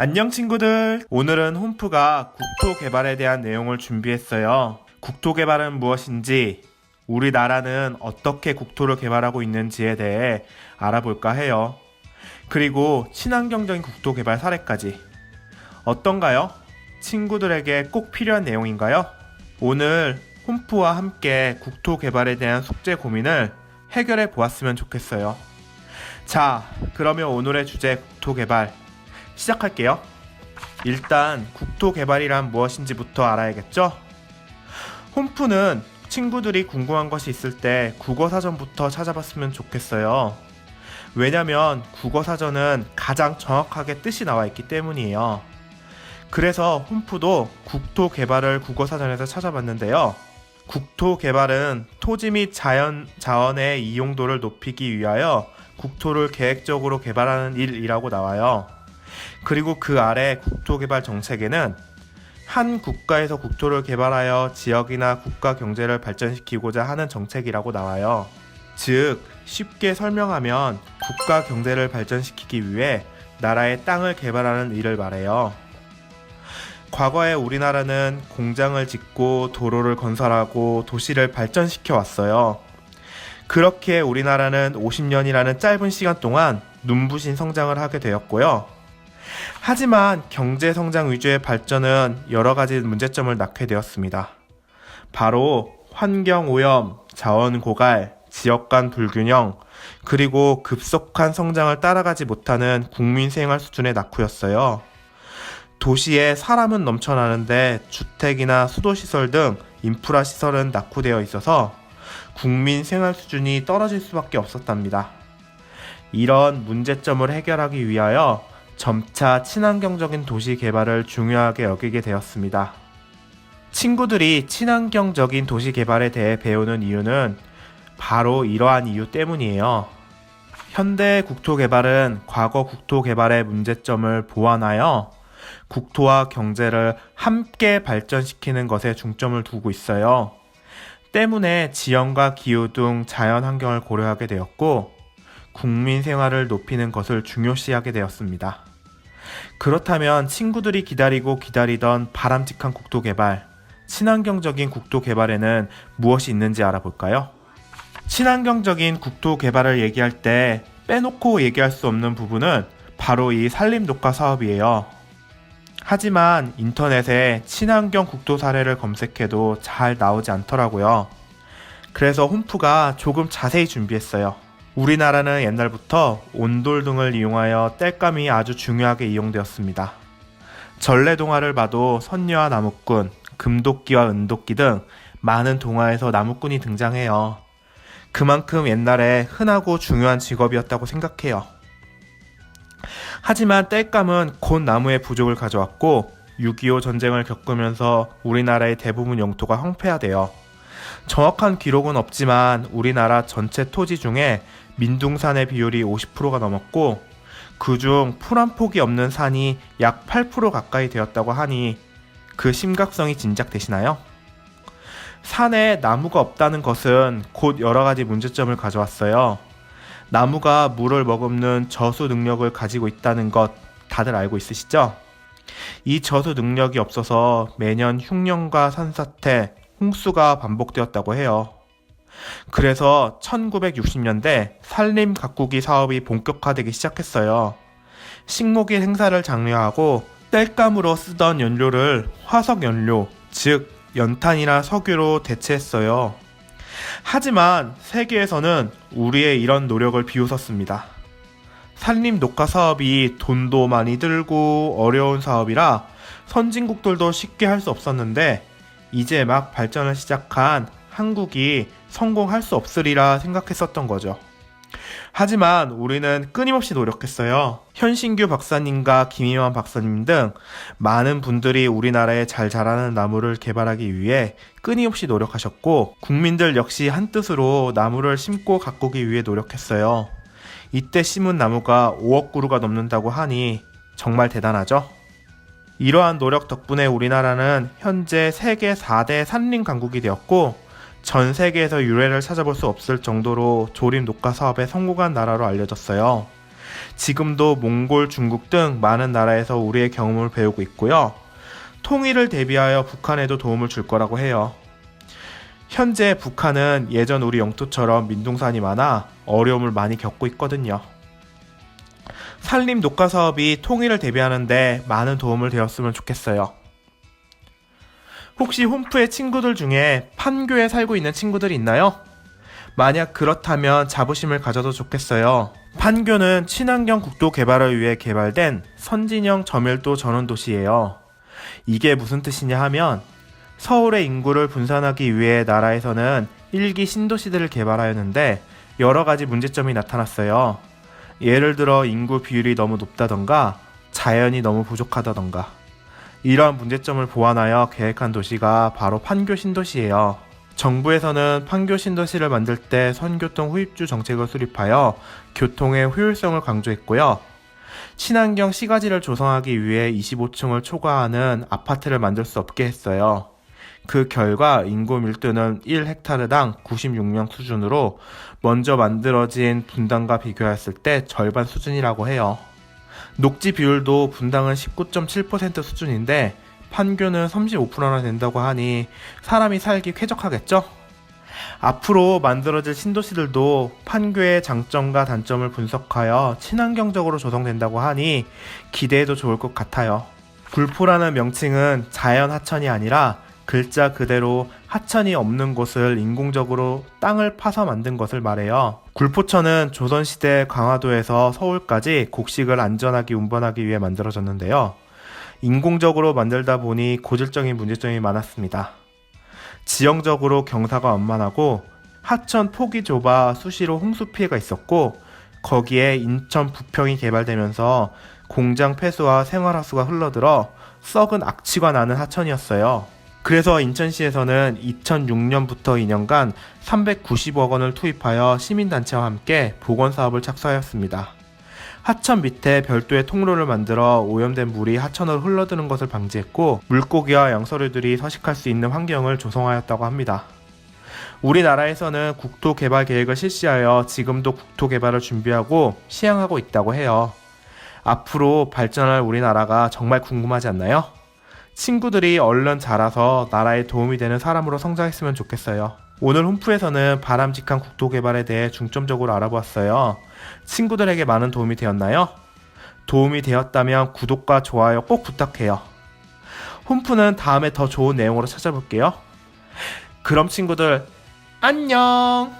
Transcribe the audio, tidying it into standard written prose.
안녕 친구들! 오늘은 홈프가 국토 개발에 대한 내용을 준비했어요. 국토 개발은 무엇인지, 우리나라는 어떻게 국토를 개발하고 있는지에 대해 알아볼까 해요. 그리고 친환경적인 국토 개발 사례까지. 어떤가요? 친구들에게 꼭 필요한 내용인가요? 오늘 홈프와 함께 국토 개발에 대한 숙제 고민을 해결해 보았으면 좋겠어요. 자, 그러면 오늘의 주제 국토 개발 시작할게요. 일단 국토 개발이란 무엇인지부터 알아야겠죠? 홈프는 친구들이 궁금한 것이 있을 때 국어사전부터 찾아봤으면 좋겠어요. 왜냐면 국어사전은 가장 정확하게 뜻이 나와 있기 때문이에요. 그래서 홈프도 국토 개발을 국어사전에서 찾아봤는데요. 국토 개발은 토지 및 자원의 이용도를 높이기 위하여 국토를 계획적으로 개발하는 일이라고 나와요. 그리고 그 아래 국토개발 정책에는 한 국가에서 국토를 개발하여 지역이나 국가 경제를 발전시키고자 하는 정책이라고 나와요. 즉, 쉽게 설명하면 국가 경제를 발전시키기 위해 나라의 땅을 개발하는 일을 말해요. 과거에 우리나라는 공장을 짓고 도로를 건설하고 도시를 발전시켜 왔어요. 그렇게 우리나라는 50년이라는 짧은 시간 동안 눈부신 성장을 하게 되었고요. 하지만 경제 성장 위주의 발전은 여러 가지 문제점을 낳게 되었습니다. 바로 환경 오염, 자원 고갈, 지역 간 불균형, 그리고 급속한 성장을 따라가지 못하는 국민 생활 수준의 낙후였어요. 도시에 사람은 넘쳐나는데 주택이나 수도시설 등 인프라 시설은 낙후되어 있어서 국민 생활 수준이 떨어질 수밖에 없었답니다. 이런 문제점을 해결하기 위하여 점차 친환경적인 도시 개발을 중요하게 여기게 되었습니다. 친구들이 친환경적인 도시 개발에 대해 배우는 이유는 바로 이러한 이유 때문이에요. 현대 국토 개발은 과거 국토 개발의 문제점을 보완하여 국토와 경제를 함께 발전시키는 것에 중점을 두고 있어요. 때문에 지형과 기후 등 자연 환경을 고려하게 되었고 국민 생활을 높이는 것을 중요시하게 되었습니다. 그렇다면 친구들이 기다리던 바람직한 국토 개발, 친환경적인 국토 개발에는 무엇이 있는지 알아볼까요? 친환경적인 국토 개발을 얘기할 때 빼놓고 얘기할 수 없는 부분은 바로 이 산림 녹화 사업이에요. 하지만 인터넷에 친환경 국토 사례를 검색해도 잘 나오지 않더라고요. 그래서 홈프가 조금 자세히 준비했어요. 우리나라는 옛날부터 온돌 등을 이용하여 땔감이 아주 중요하게 이용되었습니다. 전래동화를 봐도 선녀와 나무꾼, 금도끼와 은도끼 등 많은 동화에서 나무꾼이 등장해요. 그만큼 옛날에 흔하고 중요한 직업이었다고 생각해요. 하지만 땔감은 곧 나무의 부족을 가져왔고 6.25 전쟁을 겪으면서 우리나라의 대부분 영토가 황폐화되어 정확한 기록은 없지만 우리나라 전체 토지 중에 민둥산의 비율이 50%가 넘었고 그중 풀 한 폭이 없는 산이 약 8% 가까이 되었다고 하니 그 심각성이 짐작되시나요? 산에 나무가 없다는 것은 곧 여러 가지 문제점을 가져왔어요. 나무가 물을 머금는 저수 능력을 가지고 있다는 것 다들 알고 있으시죠? 이 저수 능력이 없어서 매년 흉년과 산사태, 홍수가 반복되었다고 해요. 그래서 1960년대 산림 가꾸기 사업이 본격화되기 시작했어요. 식목일 행사를 장려하고 땔감으로 쓰던 연료를 화석 연료, 즉 연탄이나 석유로 대체했어요. 하지만 세계에서는 우리의 이런 노력을 비웃었습니다. 산림 녹화 사업이 돈도 많이 들고 어려운 사업이라 선진국들도 쉽게 할 수 없었는데 이제 막 발전을 시작한 한국이 성공할 수 없으리라 생각했었던 거죠. 하지만 우리는 끊임없이 노력했어요. 현신규 박사님과 김희만 박사님 등 많은 분들이 우리나라에 잘 자라는 나무를 개발하기 위해 끊임없이 노력하셨고 국민들 역시 한뜻으로 나무를 심고 가꾸기 위해 노력했어요. 이때 심은 나무가 5억 그루가 넘는다고 하니 정말 대단하죠? 이러한 노력 덕분에 우리나라는 현재 세계 4대 산림 강국이 되었고 전 세계에서 유례를 찾아볼 수 없을 정도로 조림 녹화 사업에 성공한 나라로 알려졌어요. 지금도 몽골, 중국 등 많은 나라에서 우리의 경험을 배우고 있고요. 통일을 대비하여 북한에도 도움을 줄 거라고 해요. 현재 북한은 예전 우리 영토처럼 민둥산이 많아 어려움을 많이 겪고 있거든요. 산림 녹화 사업이 통일을 대비하는데 많은 도움을 되었으면 좋겠어요. 혹시 홈프의 친구들 중에 판교에 살고 있는 친구들이 있나요? 만약 그렇다면 자부심을 가져도 좋겠어요. 판교는 친환경 국도 개발을 위해 개발된 선진형 저밀도 전원 도시예요. 이게 무슨 뜻이냐 하면 서울의 인구를 분산하기 위해 나라에서는 1기 신도시들을 개발하였는데 여러 가지 문제점이 나타났어요. 예를 들어 인구 비율이 너무 높다던가 자연이 너무 부족하다던가. 이러한 문제점을 보완하여 계획한 도시가 바로 판교 신도시예요. 정부에서는 판교 신도시를 만들 때 선교통 후입주 정책을 수립하여 교통의 효율성을 강조했고요. 친환경 시가지를 조성하기 위해 25층을 초과하는 아파트를 만들 수 없게 했어요. 그 결과 인구 밀도는 1헥타르당 96명 수준으로 먼저 만들어진 분당과 비교했을 때 절반 수준이라고 해요. 녹지 비율도 분당은 19.7% 수준인데 판교는 35%나 된다고 하니 사람이 살기 쾌적하겠죠? 앞으로 만들어질 신도시들도 판교의 장점과 단점을 분석하여 친환경적으로 조성된다고 하니 기대해도 좋을 것 같아요. 굴포라는 명칭은 자연 하천이 아니라 글자 그대로 하천이 없는 곳을 인공적으로 땅을 파서 만든 것을 말해요. 굴포천은 조선시대 강화도에서 서울까지 곡식을 안전하게 운반하기 위해 만들어졌는데요. 인공적으로 만들다 보니 고질적인 문제점이 많았습니다. 지형적으로 경사가 완만하고 하천 폭이 좁아 수시로 홍수 피해가 있었고 거기에 인천 부평이 개발되면서 공장 폐수와 생활하수가 흘러들어 썩은 악취가 나는 하천이었어요. 그래서 인천시에서는 2006년부터 2년간 390억 원을 투입하여 시민단체와 함께 복원사업을 착수하였습니다. 하천 밑에 별도의 통로를 만들어 오염된 물이 하천으로 흘러드는 것을 방지했고 물고기와 양서류들이 서식할 수 있는 환경을 조성하였다고 합니다. 우리나라에서는 국토 개발 계획을 실시하여 지금도 국토 개발을 준비하고 시행하고 있다고 해요. 앞으로 발전할 우리나라가 정말 궁금하지 않나요? 친구들이 얼른 자라서 나라에 도움이 되는 사람으로 성장했으면 좋겠어요. 오늘 홈프에서는 바람직한 국토 개발에 대해 중점적으로 알아보았어요. 친구들에게 많은 도움이 되었나요? 도움이 되었다면 구독과 좋아요 꼭 부탁해요. 홈프는 다음에 더 좋은 내용으로 찾아볼게요. 그럼 친구들 안녕!